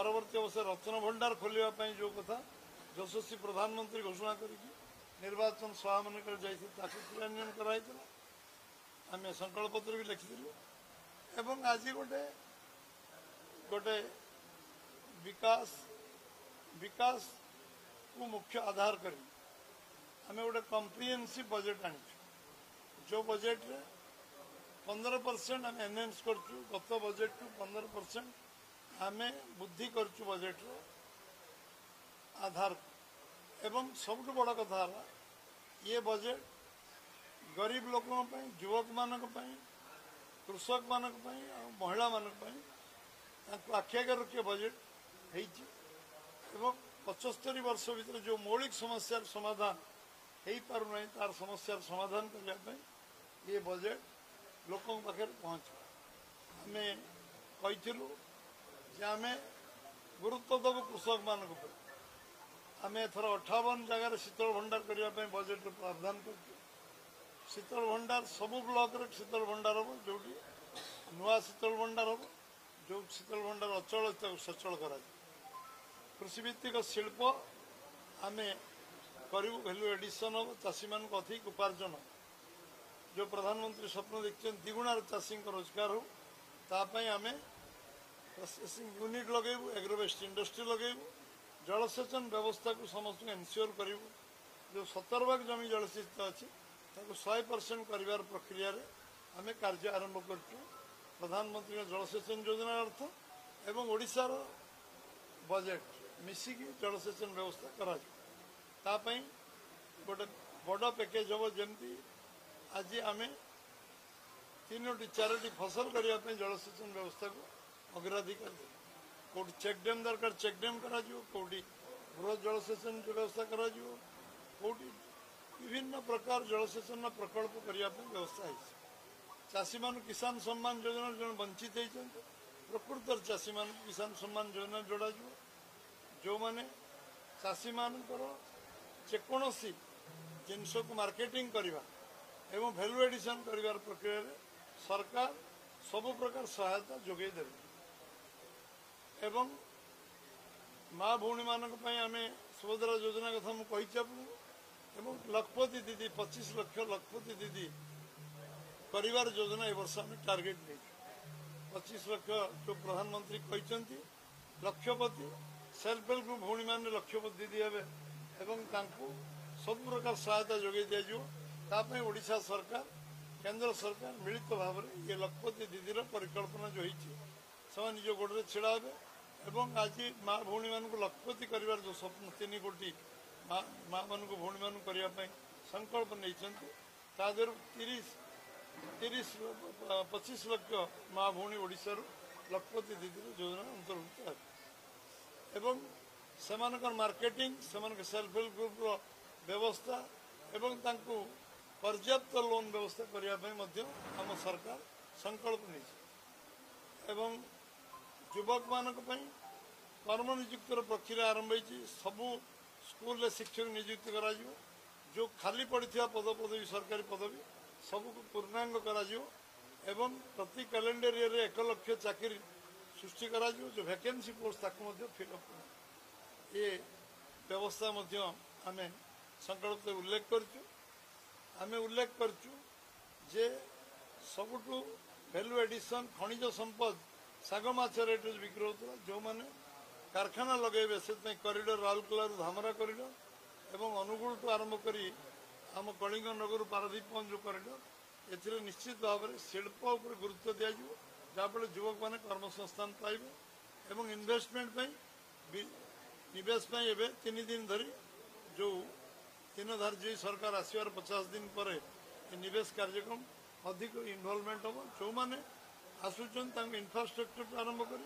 परवर्ती अवसर रत्न भंडार खोलने जो कथा यशस्वी प्रधानमंत्री घोषणा कर निर्वाचन सभा मान क्रियान्वयन कराई आम संकल्प पत्र भी लिखिलु एवं आज गोटे गोटे विकास विकास को मुख्य आधार कर आम गोटे कम्प्रिहेन्सिव बजेट आनी जो बजेट रे 15% आम एनहेंस करचु गत बजेट टू 15% आम बुद्धि करचु बजेट रे आधार एवं सबुठ बड़ कथा ये बजेट गरीब लोकों युवक मानक कृषक मानक महिला मानक आखि आगे रखिए बजेट एवं 75 वर्ष भीतर जो मौलिक समस्यार समाधान हो पार ना तार समस्यार समाधान करने ये बजेट लोकों पाखे पहुँच आम कहीलु आम गुरुत्व दबु कृषक मान आम एथर 58 जगार शीतल भंडार करने बजेट प्रावधान कर शीतल भंडार सबु ब्लॉक रे शीतल भंडार हम जो नुआ शीतल भंडार हम जो शीतल भंडार अचल सचल कर कृषिभित्तिक शिल्प आम करूँ भैल्यू एडिशन हम चाषी मान अधिक उपार्जन जो प्रधानमंत्री स्वप्न देखते द्विगुणार चाषी रोजगार हो तापाई आम प्रोसेसिंग यूनिट लगेबू एग्रोवेस्ट इंडस्ट्री लगेबू जलसेचन व्यवस्था को समस्त एनश्योर करूँ जो 70 भाग जमी जलसेचित अच्छी 100% कर प्रक्रिया आम कार्य आरंभ कर प्रधानमंत्री जलसेचन योजना अर्थ एवं ओडिशार बजेट मिसिकी जलसेचन व्यवस्था करा गोटे बड़ पैकेज हम जमी आज आम 3-4 फसल करने जलसेचन व्यवस्था को अग्राधिकार दे कौटी चेकडेम दरकार चेकडेम करा कौटी बृहत जलसेचन व्यवस्था करा कौटी विभिन्न प्रकार जलसेचन प्रकल्प करने व्यवस्था है चाषी मान किसान सम्मान योजना जो वंचित होती प्रकृत चाषी मान किसान सम्मान योजना जोड़ा जो माने चाषी मानकर जेकोसी जिनस को मार्केटिंग करवा एवं वैल्यू एडिशन कर प्रक्रिया सरकार सबु प्रकार सहायता जोगे देवे एवं माँ भौणी मान आम सुभद्रा योजना कथा मुझे एवं लखपति दीदी 25 लाख लखपति दीदी परिवार योजना ए वर्ष आम टार्गेट नहीं 25 लाख जो प्रधानमंत्री कहते लक्षपति सेल्फ हेल्प ग्रुप भौणी मान लक्षपति दीदी हे एवं सब प्रकार सहायता जोगे दिजाई ओडिशा सरकार केंद्र सरकार मिलित भाव में ये लखपति दीदीर परिकल्पना जो होती निज गोड़े छिड़ा हे एवं आज माँ भौणी मान लखपति कर जो स्वप्न 3 कोटी माँ मान भौणी मान करने संकल्प नहीं 25 लाख माँ भौणी ओडिशा लखपति दीदी योजना अंतर्भुक्त है एवं से मार्केटिंग से सेल्फ हेल्प ग्रुप व्यवस्था एवं तांको पर्याप्त लोन व्यवस्था करने आम सरकार संकल्प नहीं एवं युवक मानक कर्म नियुक्तर प्रक्रिया आरंभ होती सबू स्कूल शिक्षक नियुक्त करा जो खाली पड़ा पदपदवी सरकारी पदवी सबको पूर्णांग करा एवं प्रति कैलेंडर ईयर 1 लाख चाकरी सृष्टि करा जो वैकेंसी पोस्ट ताकू फिलअप ये व्यवस्था आम संकल्प उल्लेख करचु जे सबुठु वैल्यू एडिशन खनिज संपद साग माछ रेट बिक्री होता जो मैंने कारखाना लगे से कॉरिडोर राउरकेला धामरा कॉरिडोर एवं अनुगुल टू आरंभ करी आम कलिंग नगर पारादीप जो कॉरिडोर ए निश्चित भाव में शिल्प उपर गुरुत्व दिज्व जहाँफल युवक मैंने कर्मसंस्थान पाइबे एवं इन्वेस्टमेंट निवेश 3 दिन धरी जो 3 धार्य सरकार आसवार 50 दिन पर निवेश कार्यक्रम अधिक इनवॉल्वमेंट हम जो मैंने आसुचन इंफ्रास्ट्रक्चर आरंभ कर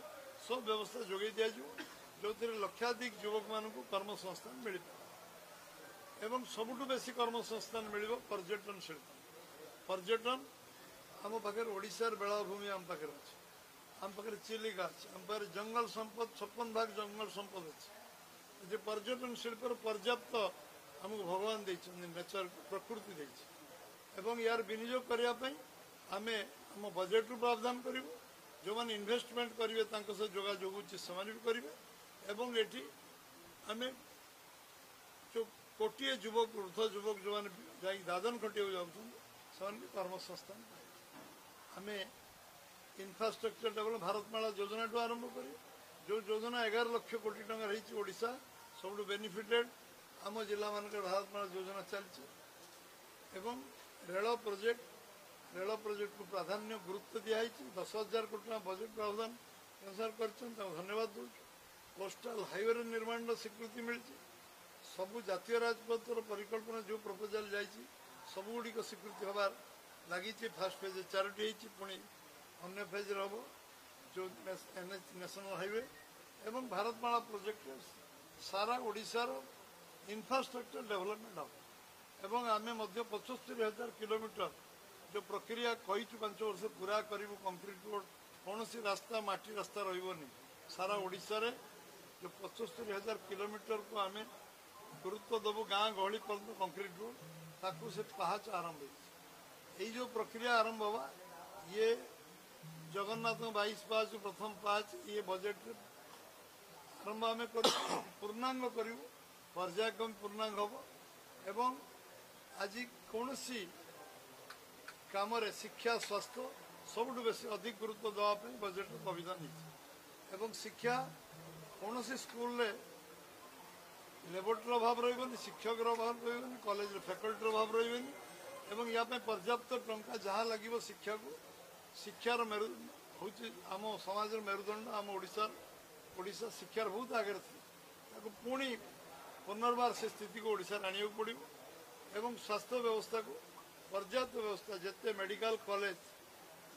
सब व्यवस्था जोगे दिज्व जो लक्षाधिक युवक मान कर्मसंस्थान मिल एवं सबुठु बेसी कर्मसंस्थान मिल पर्यटन शिल्प पर्यटन आम पाखे ओडिशार बेलाभूमि आम पाखे अच्छे आम पाखे चिलिका अच्छे आम पाखे जंगल संपद 56 भाग जंगल संपद अच्छे जे पर्यटन शिल्प पर्याप्त आमको भगवान नेचर प्रकृति एवं यार विनियोग करने आम बजेट प्रावधान करूँ जो मैंने इन्वेस्टमेंट करेंगे जोगाजोग से भी करेंगे एवं एटी आम जो कोटे युवक वृद्ध युवक जो मैंने जा दादन खटिया जाऊँ भी कर्मसंस्थान आम इनफ्रास्ट्रक्चर डेवलप भारतमाला योजना ठूँ आरंभ कर जो योजना 11 लाख कोटी टंका ओडिशा सब बेनिफिटेड आम जिला मान भारतमाला योजना चलती एवं रेल प्रोजेक्ट को प्राधान्य गुरुत्व दिखाई 10,000 कोटी बजेट प्रावधान अनुसार कर धन्यवाद दूँ कोस्टाल हाईवे निर्माण स्वीकृति मिली सबू जातीय राजपथर परिकल्पना जो प्रपोजाल जाइए सबुगुड़िक स्वीकृति हबार लगी फास्ट फेज 4टी पुणी अन्य फेज हम जो नेशनल हाईवे एवं भारतमाला प्रोजेक्ट सारा ओडिशार इन्फ्रास्ट्रक्चर डेवलपमेंट हम एवं आम 75,000 किलोमीटर जो प्रक्रिया कही 5 वर्ष पूरा करूँ कंक्रीट रोड कौन सी रास्ता माटी रास्ता रही सारा ओडिशा रे जो 75,000 किलोमीटर को आम गुरुत्व दबू गाँ गहली पर्यटन कंक्रीट रोड ताकू से पाहाच आरंभ यही जो प्रक्रिया आरंभ हुआ ये जगन्नाथ 22 पाहाच प्रथम पाहाच ये बजेट आरंभ आम पूर्णांग करूँ पर्यायक्रम पूर्णांग हम एवं आज कौन सी काम शिक्षा स्वास्थ्य सबुठ बेस अधिक गुरुत्व देवाई बजेट संविधान एवं शिक्षा कौन सी स्कूल लेबोरेटरी अभाव रही शिक्षक अभाव रही कॉलेज फैकल्टी अभाव रही एवं या पर्याप्त टंका जहाँ लगे शिक्षा को शिक्षार मेरु हूँ आम समाज मेरुदंड आम ओडिशा शिक्षार बहुत आगे थी पुणी पुनर्बार से स्थिति को ओडिशा आने पड़ो एवं स्वास्थ्य व्यवस्था को पर्याप्त व्यवस्था जिते मेडिकल कॉलेज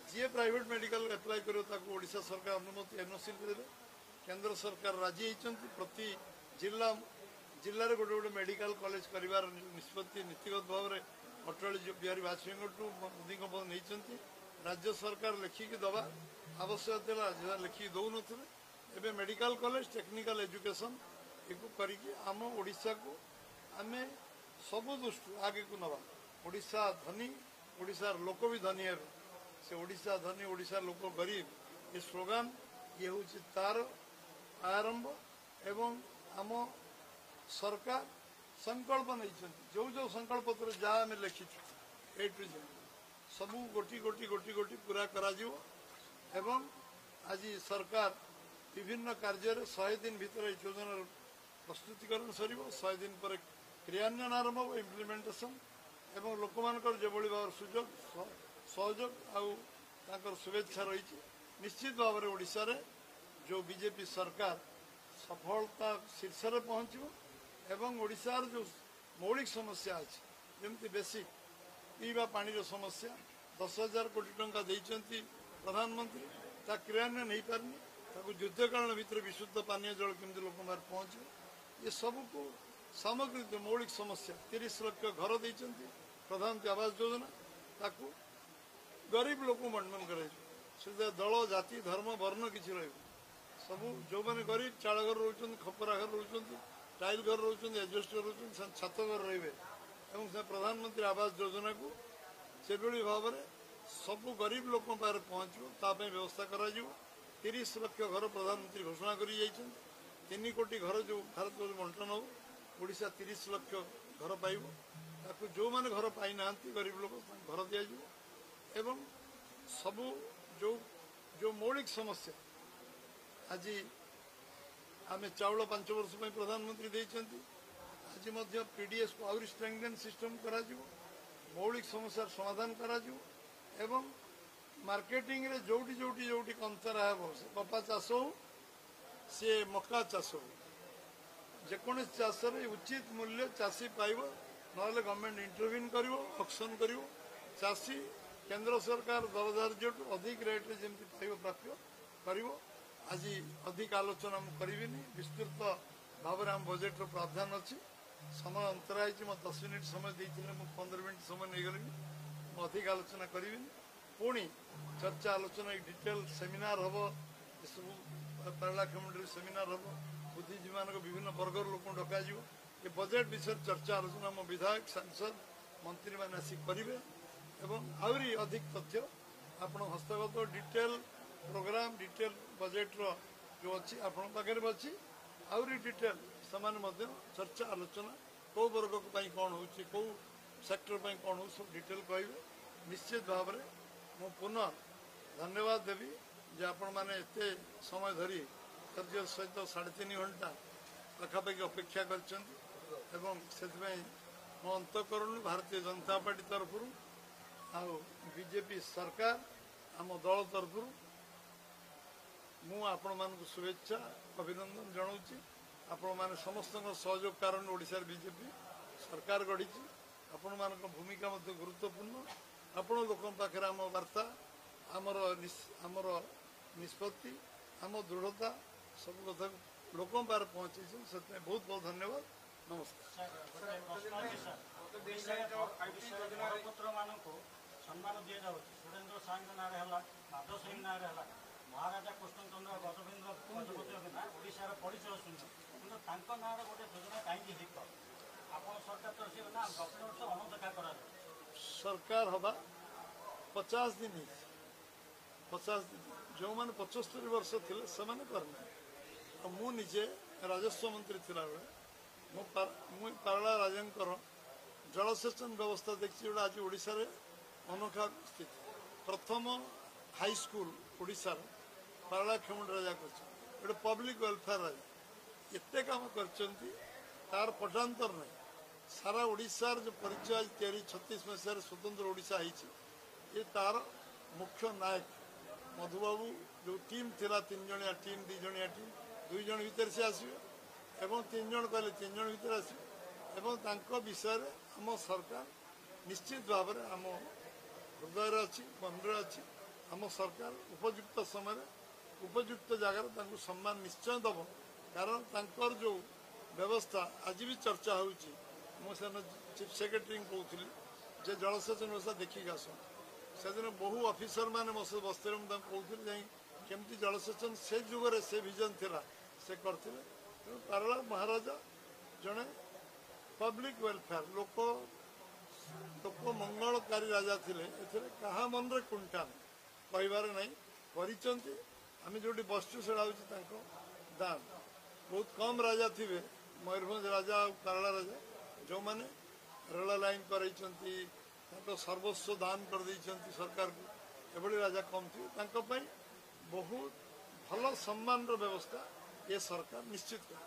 जी प्राइवेट मेडिकल एप्लाई करोशा सरकार अनुमति एनओसी देवे केंद्र सरकार राजी होती प्रति जिला जिले गोटे गोटे मेडिकल कॉलेज कर निष्पत्ति नीतिगत भाव में अटल बिहारी वाजपेयी मोदी नहीं राज्य सरकार लिखिकी दवा आवश्यक था लिखिकी दौन थे मेडिकल कॉलेज टेक्निकल एजुकेशन एक करके आम ओडिशा को आम सबु दृष्टि आगे को नवा ओडिशा धनी ओडिशार लोक भी धनी है से ओडिशा धनी ओडिशा लोक गरीब ये स्लोगान ये हूँ तार आरंभ एवं आम सरकार संकल्प नहीं जो जो संकल्प पत्र जहाँ आम लिखिचु ए टू जेड सबू गोटी गोटी गोटी गोटी पूरा करा एवं आज सरकार विभिन्न कार्य 100 दिन भीतर योजना प्रस्तुतिकरण सर 100 दिन पर क्रियान्वयन आरंभ हो इम्प्लीमेंटेशन एवं लोक मानकर जो भाव सुजोग सहयोग आउर शुभेच्छा रही निश्चित भाव में ओडिशा रे जो बीजेपी सरकार सफलता शीर्ष में पहुँचो एवं ओडिशार जो मौलिक समस्या अच्छी जमी बेसिक पीवा पानी समस्या 10,000 कोटी टंका देइचंती प्रधानमंत्री ता क्रियान्वयन नहीं पारनी ताकू युद्धकालीन भीतर विशुद्ध पानीय जल केमती लोक पहुँचे ये सबको सामग्रिक मौलिक समस्या 30 लाख घर देइचंती प्रधानमंत्री आवास योजना ताकू गरीब लोक बंटन कर दल जाति धर्म वर्ण किसी सब जो मैंने गरीब चाल घर रोच खपरा घर रोच टाइल घर रोच एडजस्ट घर रोच छात घर रे प्रधानमंत्री आवास योजना को से भाव में सब गरीब लोक पहुँचो व्यवस्था कर 30 लाख घर प्रधानमंत्री घोषणा कर 3 कोटी घर जो भारत बंटन हो ओडिशा 30 लाख घर पाइब ताकू जो मैंने घर पाई ना गरीब लोग घर दि एवं सबू जो जो मौलिक समस्या आज आम चाउल 5 वर्ष में प्रधानमंत्री देइचंती आज पीडीएस को आउरी स्ट्रेंथन सिस्टम करा मौलिक समस्या समाधान करा एवं मार्केटिंग रे जोटी जोटी जोटी कंतरा है कपा चाष हो सी मका चाष हो जेकोसी चाष उचित मूल्य चाषी पाइब ना गवर्नमेंट इंटरव्यून कर ऑक्शन कर चाषी केंद्र सरकार दरधार्य अधिक रेट्रे जमी पाइब प्राप्य कर आज अधिक आलोचना मुझे विस्तृत भाव में आम बजेट प्रावधान अच्छी समय अंतराई 10 मिनिट समय देते 15 मिनिट समय नहीं गली अधिक आलोचना करी पुणी चर्चा आलोचना डिटेल सेमिनार हम सब पार्ला कमिटी सेमिनार हम बुद्धिजीवी मान विभिन्न वर्गर लोक डक ये बजेट विषय चर्चा आलोचना मो विधायक सांसद मंत्री मैंने आसिक करेंगे एवं आहरी अधिक तथ्य आपण हस्तगत डिटेल प्रोग्राम डिटेल बजेट रो जो अच्छी आपण पाखे अच्छी आहरी डिटेल से चर्चा आलोचना कौ वर्ग कौन हो कौ सेक्टर कौन हो सब डिटेल कहे निश्चित भाव में मु पुनः धन्यवाद देवी जे आपण मैंने एत समय धरी कार्य सहित 3.5 घंटा पाखापाखि अपेक्षा कर मो अंतकरण भारतीय जनता पार्टी तरफ बीजेपी सरकार आम दल तरफ मु आपण मानक शुभेच्छा अभिनंदन जनाऊँगी आपण मैंने समस्त सहयोग कारण ओडिशा बीजेपी सरकार गढ़ी आपण मान भूमिका गुरुत्वपूर्ण आपण लोक पाखे आम वार्ता आमर निष्पत्ति आम दृढ़ता सब कथा लोक पार पहुँचे से बहुत बहुत धन्यवाद नमस्कार। सम्मान दि जाऊँ सुरेन्द्र साहू ना माधव सिंह ना महाराजा कृष्णचंद्र गजबेन्द्र गजपति ना ओडार परिचय शुणु कि ना गोटे योजना कहीं हित आप सरकार तो सी ना 10 वर्ष अनदेखा कर सरकार हवा 50 दिन 50 दिन जो मैंने 75 वर्ष थे से मुझे राजस्व मंत्री थी मुझे पारला राजा जलसेचन व्यवस्था देखी जोड़ा आज ओडिशा रे अनोखा स्थिति प्रथम हाई स्कूल ओडिशा पारला खेमुंड राजा कर पब्लिक वेलफेयर राजा एते काम कर पटांतर नहीं सारा ओडिशार जो परिचय आज 36 मसीह स्वतंत्र ओडिशा है तार मुख्य नायक मधुबाबू जो टीम थिला 3 जणिया टीम 2 जणिया टीम 2 जण भीतर से आसवे एवं 3 जण कहले 3 जण भीतर आसवे एवं तांको विषय रे आम सरकार निश्चित भाव में आम हृदय अच्छी मन अच्छी आम सरकार उपयुक्त समय उपयुक्त जगार सम्मान निश्चय दब कारण तांकर जो व्यवस्था आज भी चर्चा होची मुझे चीफ सेक्रेटरी कहूली जे जलसेचन व्यवस्था देखिक आस से दिन बहु ऑफिसर मैंने मो सहित बस्ते कहते जाई केमती जलसेचन से जुगे से विजन थिला से करते पारला महाराजा जड़े पब्लिक वेलफेयर लोक मंगलकारी राजा थे क्या मन रे कुंठा कहबार नहीं कर आम जो बसचु से दाम बहुत कम राजा थे मयूरभंज राजा पारला राजा जो मैंने रेल लाइन कर सर्वस्व दान कर सरकार को एभली राजा कम थी बहुत भल सम्मान व्यवस्था ये सरकार निश्चित कर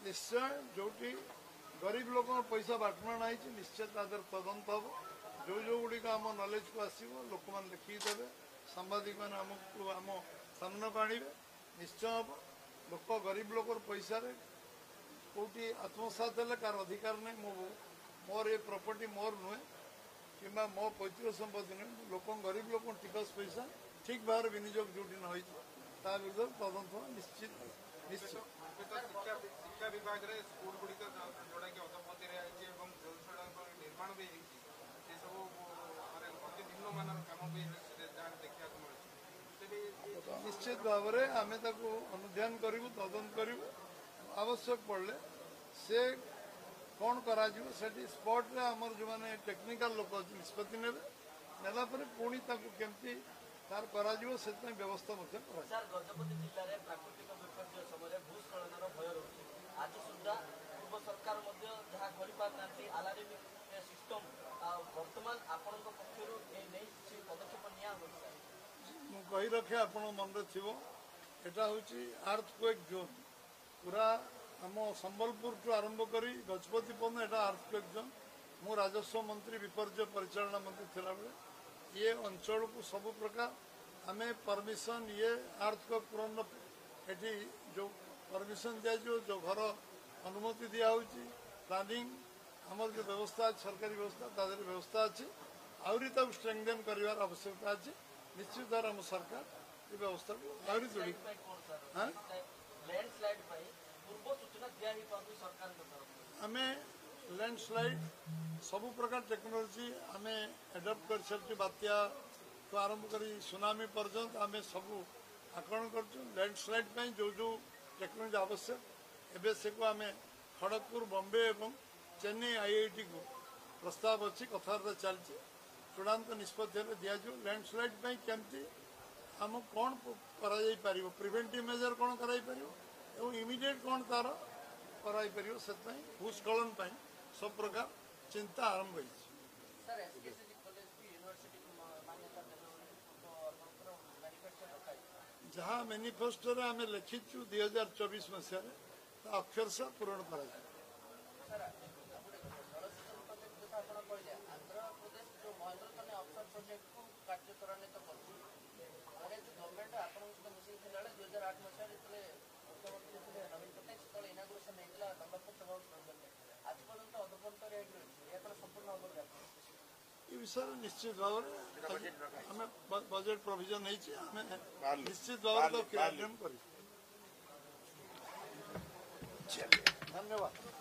निश्चय जो गरीब लोक पैसा बांटना नहीं निश्चय तदंत हम जो जो गुड़िक आम नॉलेज को आसो लोक मैंने लिखिदेवे सांबादिक मैंने आमको आम सामना को आने निश्चय हम लोक गरीब लोक पैसा कौटी आत्मसात है कार अधिकार नहीं मोर ये प्रॉपर्टी मोर नुहे कि मो पैतृक संपत्ति नुहे लोक गरीब लोक टिकस पैसा ठीक भाव विनियोग जो न ता विरुद्ध तदंत निश्चित निश्चित शिक्षा विभाग रे स्कूल गुड़ी जोड़ा कि अधपति निर्माण भी सब अति भिन्न मान कम भी देखा निश्चित भाव में आम अनुध्यान करूँ तदंत करूँ आवश्यक पड़े से कौन करा स्पॉट रे आमर जो मैंने टेक्निकल लोक निष्पत्ति नेला पुणी केमती तार करा से व्यवस्था गजपति जिले में प्राकृतिक विपर्य समय भूस्खलनर भय रही आज सुधा पूर्व सरकार जहाँ आलार्मिंग सिस्टम बर्तमान आपण पक्षर पदक्षेप कही रखे आप मन थो यहाँ हूँ अर्थक्वेक जोन पूरा आम संबलपुर टू आरंभ कर गजपति पर्यटन यहाँ अर्थक्वेक जोन मु राजस्व मंत्री विपर्य परिचालना मंत्री थिला बेले ये अंचल को सब प्रकार आम परमिशन ये अर्थक्वेक पूरण ये जो परमिशन दिया जो घर अनुमति दिया प्लानिंग आमर जो व्यवस्था सरकारी व्यवस्था तादर व्यवस्था अच्छी आहरी स्ट्रेंथन कर आवश्यकता अच्छी निश्चित द्वारा आम सरकार ये व्यवस्था को आहरी जोड़ी आम लैंडस्लाइड सबु प्रकार टेक्नोलोजी आम एडप्ट कर सारी बात्या तो आरंभ कर सुनामी पर्यंत आम सब आकलन कर लैंडस्लाइड जो जो टेक्नोलोजी आवश्यक एवं से आम खड़गपुर बॉम्बे एवं चेन्नई आईआईटी को प्रस्ताव अच्छी कथबार्ता चलती चूड़ांत निष्पत्ति दिज्व लैंडस्लाइड केमती आम कौन कर प्रिवेंटिव मेजर कौन कर इमिडिएट कौन तार कर भूस्खलन सब प्रकार चिंता आरंभ हो सर एसकेसीजी कॉलेज की यूनिवर्सिटी को मान्यता देने मैनिफेस्टो रखा जहाँ मैनिफेस्टो आम लिखिचु 2024 मसीह अक्षरशः पूरण कर सर जलसेचन प्रोजेक्ट जो आप कहले आंध्र प्रदेश जो महेंद्रतने ऑफशोर प्रोजेक्ट को कार्य त्वरान्वित कर गवर्नमेंट आपन मिसिंग थे 2008 मसीह मुख्यमंत्री थे नवीन पट्टनायक से इनागुरेसन होता तंबाकू आज पर्यंत अधपंत संपूर्ण अवगत ये विषय निश्चित भाव में बजेट प्रोविजन निश्चित भाव क्रियान्वयन कर धन्यवाद।